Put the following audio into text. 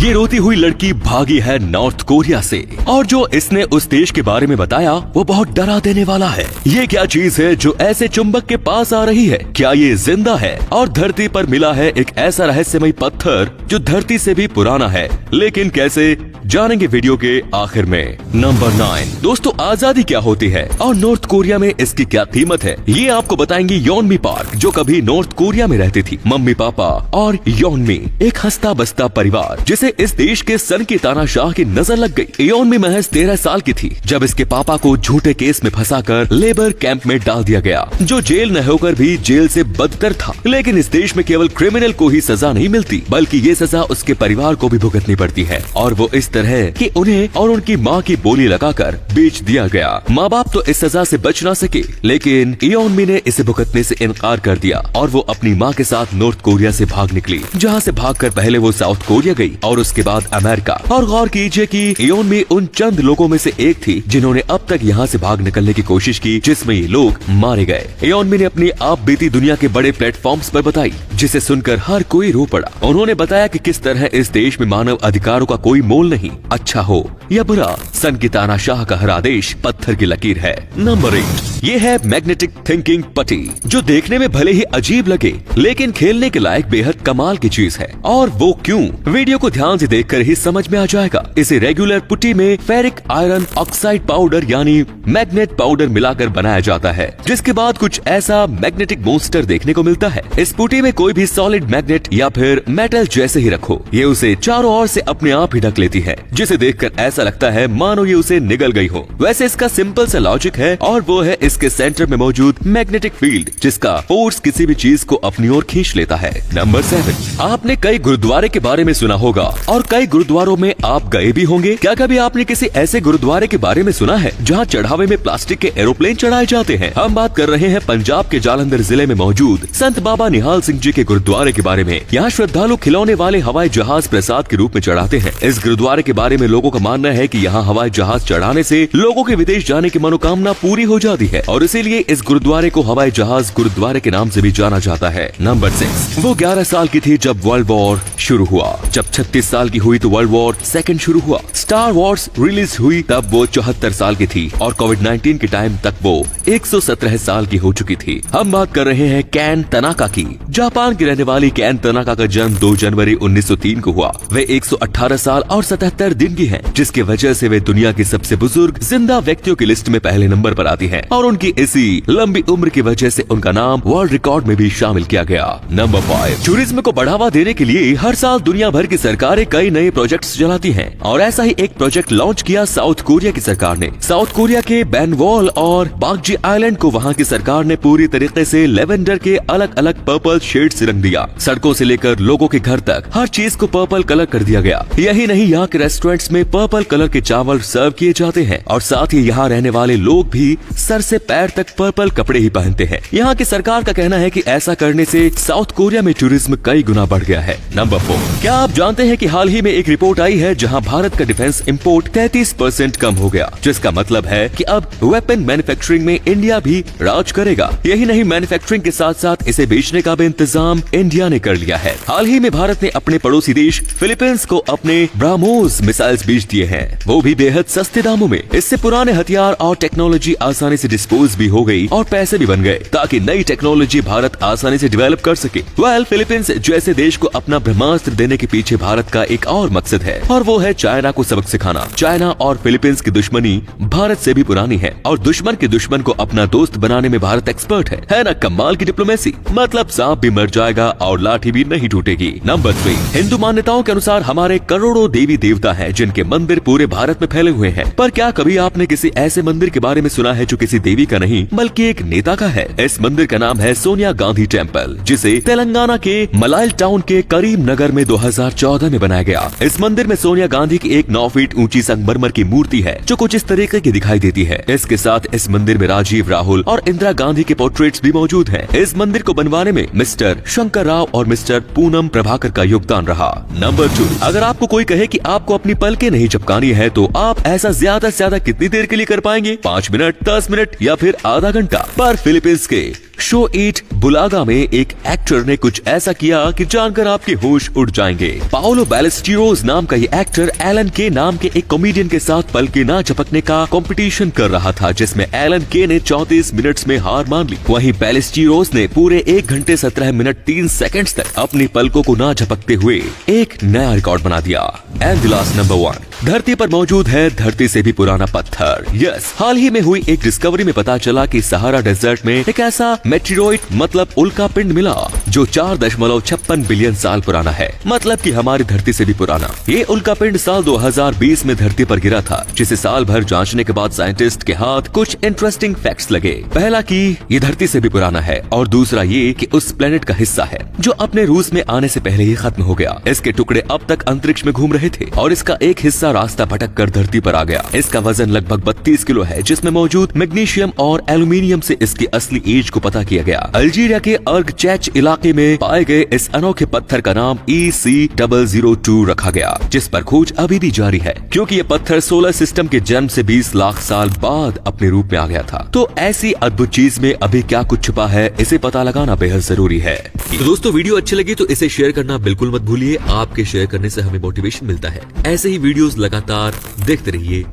ये रोती हुई लड़की भागी है नॉर्थ कोरिया से, और जो इसने उस देश के बारे में बताया वो बहुत डरा देने वाला है। ये क्या चीज है जो ऐसे चुंबक के पास आ रही है? क्या ये जिंदा है? और धरती पर मिला है एक ऐसा रहस्यमय पत्थर जो धरती से भी पुराना है, लेकिन कैसे, जानेंगे वीडियो के आखिर में। नंबर 9 दोस्तों, आजादी क्या होती है और नॉर्थ कोरिया में इसकी क्या कीमत है, ये आपको बताएंगे योनमी पार्क, जो कभी नॉर्थ कोरिया में रहती थी। मम्मी पापा और योनमी एक हंसता बसता परिवार, जिसे इस देश के सन की तानाशाह की नजर लग गई। योनमी महज 13 साल की थी जब इसके पापा को झूठे केस में फंसाकर लेबर कैंप में डाल दिया गया, जो जेल न होकर भी जेल से बदतर था। लेकिन इस देश में केवल क्रिमिनल को ही सजा नहीं मिलती, बल्कि ये सजा उसके परिवार को भी भुगतनी पड़ती है, और वो इस तरह कि उन्हें और उनकी माँ की बोली लगाकर बेच दिया गया। माँ बाप तो इस सजा से बच ना सके, लेकिन योनमी ने इसे भुगतने से इनकार कर दिया और वो अपनी माँ के साथ नॉर्थ कोरिया से भाग निकली, जहाँ से भागकर पहले वो साउथ कोरिया गई और उसके बाद अमेरिका। और गौर कीजिए कि योनमी उन चंद लोगों में से एक थी जिन्होंने अब तक यहाँ से भाग निकलने की कोशिश की, जिसमें ये लोग मारे गए। योनमी ने अपनी आप बीती दुनिया के बड़े प्लेटफॉर्म्स पर बताई, जिसे सुनकर हर कोई रो पड़ा। उन्होंने बताया कि किस तरह इस देश में मानव अधिकारों का कोई मोल नहीं, अच्छा हो या बुरा, सन की तानाशाह का हर आदेश पत्थर की लकीर है। नंबर 8 ये है मैग्नेटिक थिंकिंग पट्टी, जो देखने में भले ही अजीब लगे, लेकिन खेलने के लायक बेहद कमाल की चीज है। और वो क्यों, वीडियो को ध्यान से देखकर ही समझ में आ जाएगा। इसे रेगुलर पुट्टी में फेरिक आयरन ऑक्साइड पाउडर यानी मैग्नेट पाउडर मिलाकर बनाया जाता है, जिसके बाद कुछ ऐसा मैग्नेटिक मोन्स्टर देखने को मिलता है। इस पुट्टी में कोई भी सॉलिड मैग्नेट या फिर मेटल जैसे ही रखो, ये उसे चारों ओर से अपने आप ही ढक लेती है, जिसे देखकर ऐसा लगता है मानो ये उसे निगल गई हो। वैसे इसका सिंपल सा लॉजिक है, और वो है इसके सेंटर में मौजूद मैग्नेटिक फील्ड, जिसका फोर्स किसी भी चीज को अपनी ओर खींच लेता है। नंबर 7 आपने कई गुरुद्वारे के बारे में सुना होगा, और कई गुरुद्वारों में आप गए भी होंगे। क्या कभी आपने किसी ऐसे गुरुद्वारे के बारे में सुना है जहाँ चढ़ावे में प्लास्टिक के एरोप्लेन चढ़ाए जाते हैं? हम बात कर रहे हैं पंजाब के जालंधर जिले में मौजूद संत बाबा निहाल सिंह जी के गुरुद्वारे के बारे में। यहाँ श्रद्धालु खिलौने वाले हवाई जहाज प्रसाद के रूप में चढ़ाते हैं। इस गुरुद्वारे के बारे में लोगों का मानना है कि यहाँ हवाई जहाज चढ़ाने से लोगों के विदेश जाने की मनोकामना पूरी हो जाती है, और इसीलिए इस गुरुद्वारे को हवाई जहाज गुरुद्वारे के नाम से भी जाना जाता है। नंबर 6 वो 11 साल की थी जब वर्ल्ड वॉर शुरू हुआ। जब 36 साल की हुई तो वर्ल्ड वॉर सेकंड शुरू हुआ। स्टार वॉर्स रिलीज हुई तब वो 74 साल की थी, और कोविड-19 के टाइम तक वो 117 साल की हो चुकी थी। हम बात कर रहे हैं कैन तनाका की। जापान की रहने वाली कैन तनाका का जन्म 2 जनवरी 1903 को हुआ। वे 118 साल और 77 दिन की है, जिसकी वजह से वे दुनिया की सबसे बुजुर्ग जिंदा व्यक्तियों की लिस्ट में पहले नंबर पर आती हैं, और उनकी इसी लंबी उम्र की वजह से उनका नाम वर्ल्ड रिकॉर्ड में भी शामिल किया गया। नंबर 5 टूरिज्म को बढ़ावा देने के लिए हर साल दुनिया भर की सरकारें कई नए प्रोजेक्ट्स चलाती हैं, और ऐसा ही एक प्रोजेक्ट लॉन्च किया साउथ कोरिया की सरकार ने। साउथ कोरिया के बैनवॉल और बागजी आइलैंड को वहाँ की सरकार ने पूरी तरीके से लेवेंडर के अलग अलग पर्पल शेड से रंग दिया। सड़कों से लेकर लोगों के घर तक हर चीज को पर्पल कलर कर दिया गया। यही नहीं, यहाँ के रेस्टोरेंट्स में पर्पल कलर के चावल सर्व किए जाते हैं, और साथ ही यहाँ रहने वाले लोग भी सर से पैर तक पर्पल कपड़े ही पहनते हैं। यहाँ की सरकार का कहना है कि ऐसा करने से साउथ कोरिया में टूरिज्म कई गुना बढ़ गया है। नंबर 4 क्या आप जानते हैं कि हाल ही में एक रिपोर्ट आई है जहाँ भारत का डिफेंस इंपोर्ट 33% कम हो गया, जिसका मतलब है कि अब वेपन मैन्युफैक्चरिंग में इंडिया भी राज करेगा। यही नहीं, मैन्युफैक्चरिंग के साथ साथ इसे बेचने का भी इंतजाम इंडिया ने कर लिया है। हाल ही में भारत ने अपने पड़ोसी देश फिलीपींस को अपने ब्रह्मोस मिसाइल्स बेच दिए हैं, वो भी बेहद सस्ते दामों में। इससे पुराने हथियार और टेक्नोलॉजी आसानी से डिस्पोज भी हो गई और पैसे भी बन गए, ताकि नई टेक्नोलॉजी भारत आसानी से डेवलप कर सके। फिलीपींस जैसे देश को अपना ब्रह्मास्त्र देने के पीछे भारत का एक और मकसद है, और वो है चाइना को सबक सिखाना। चाइना और फिलीपींस की दुश्मनी भारत से भी पुरानी है, और दुश्मन के दुश्मन को अपना दोस्त बनाने में भारत एक्सपर्ट है ना? कमाल की डिप्लोमेसी। मतलब सांप भी मर जाएगा और लाठी भी नहीं टूटेगी। नंबर 3 हिंदू मान्यताओं के अनुसार हमारे करोड़ों देवी देवता हैं, जिनके मंदिर पूरे भारत में फैले हुए हैं। पर क्या कभी आपने किसी ऐसे मंदिर के बारे में सुना है जो किसी देवी का नहीं बल्कि एक नेता का है? इस मंदिर का नाम है सोनिया गांधी टेम्पल, जिसे तेलंगाना के मलाइल टाउन के करीम नगर में 2014 में बनाया गया। इस मंदिर में सोनिया गांधी की एक 9 फीट ऊंची संगमरमर की मूर्ति है, जो कुछ इस तरीके की दिखाई देती है। इसके साथ इस मंदिर में राजीव, राहुल और इंदिरा गांधी के पोर्ट्रेट्स भी मौजूद हैं। इस मंदिर को बनवाने में मिस्टर शंकर राव और मिस्टर पूनम प्रभाकर का योगदान रहा। नंबर 2 अगर आपको कोई कहे कि आपको अपनी पलकें नहीं झपकानी है, तो आप ऐसा ज्यादा से ज्यादा कितनी देर के लिए कर पाएंगे? 5 मिनट, 10 मिनट या फिर आधा घंटा? पर फिलीपींस के शो इट बुलागा में एक एक्टर ने कुछ ऐसा किया कि जानकर आपके होश उड़ जाएंगे। पाओलो बैलेस्टीरोज नाम का ये एक्टर एलन के नाम के एक कॉमेडियन के साथ पल के ना झपकने का कंपटीशन कर रहा था, जिसमें एलन के ने 34 मिनट्स में हार मान ली। वहीं बैलेस्टीरोज ने पूरे 1 घंटे 17 मिनट 3 सेकंड्स तक अपनी पलकों को ना झपकते हुए एक नया रिकॉर्ड बना दिया। एंड द लास्ट नंबर 1, धरती पर मौजूद है धरती से भी पुराना पत्थर। यस, हाल ही में हुई एक डिस्कवरी में पता चला कि सहारा डेजर्ट में एक ऐसा मेटेरोइड मतलब उल्का पिंड मिला जो 4.56 बिलियन साल पुराना है, मतलब कि हमारी धरती से भी पुराना। ये उल्का पिंड साल 2020 में धरती पर गिरा था, जिसे साल भर जांचने के बाद साइंटिस्ट के हाथ कुछ इंटरेस्टिंग फैक्ट्स लगे। पहला कि ये धरती से भी पुराना है, और दूसरा ये कि उस प्लेनेट का हिस्सा है जो अपने रूस में आने से पहले ही खत्म हो गया। इसके टुकड़े अब तक अंतरिक्ष में घूम रहे थे और इसका एक हिस्सा रास्ता भटक कर धरती पर आ गया। इसका वजन लगभग 32 किलो है, जिसमें मौजूद मैग्नीशियम और एल्यूमिनियम से इसकी असली एज को पता किया गया। अल्जीरिया के अर्गचैच इलाके में पाए गए इस अनोखे पत्थर का नाम EC002 रखा गया, जिस पर खोज अभी भी जारी है, क्योंकि ये पत्थर सोलर सिस्टम के जन्म से 20 लाख साल बाद अपने रूप में आ गया था। तो ऐसी अद्भुत चीज में अभी क्या कुछ छुपा है, इसे पता लगाना बेहद जरूरी है। तो दोस्तों, वीडियो अच्छी लगी तो इसे शेयर करना बिल्कुल मत भूलिए। आपके शेयर करने से हमें मोटिवेशन मिलता है। ऐसे ही वीडियोस लगातार देखते रहिए।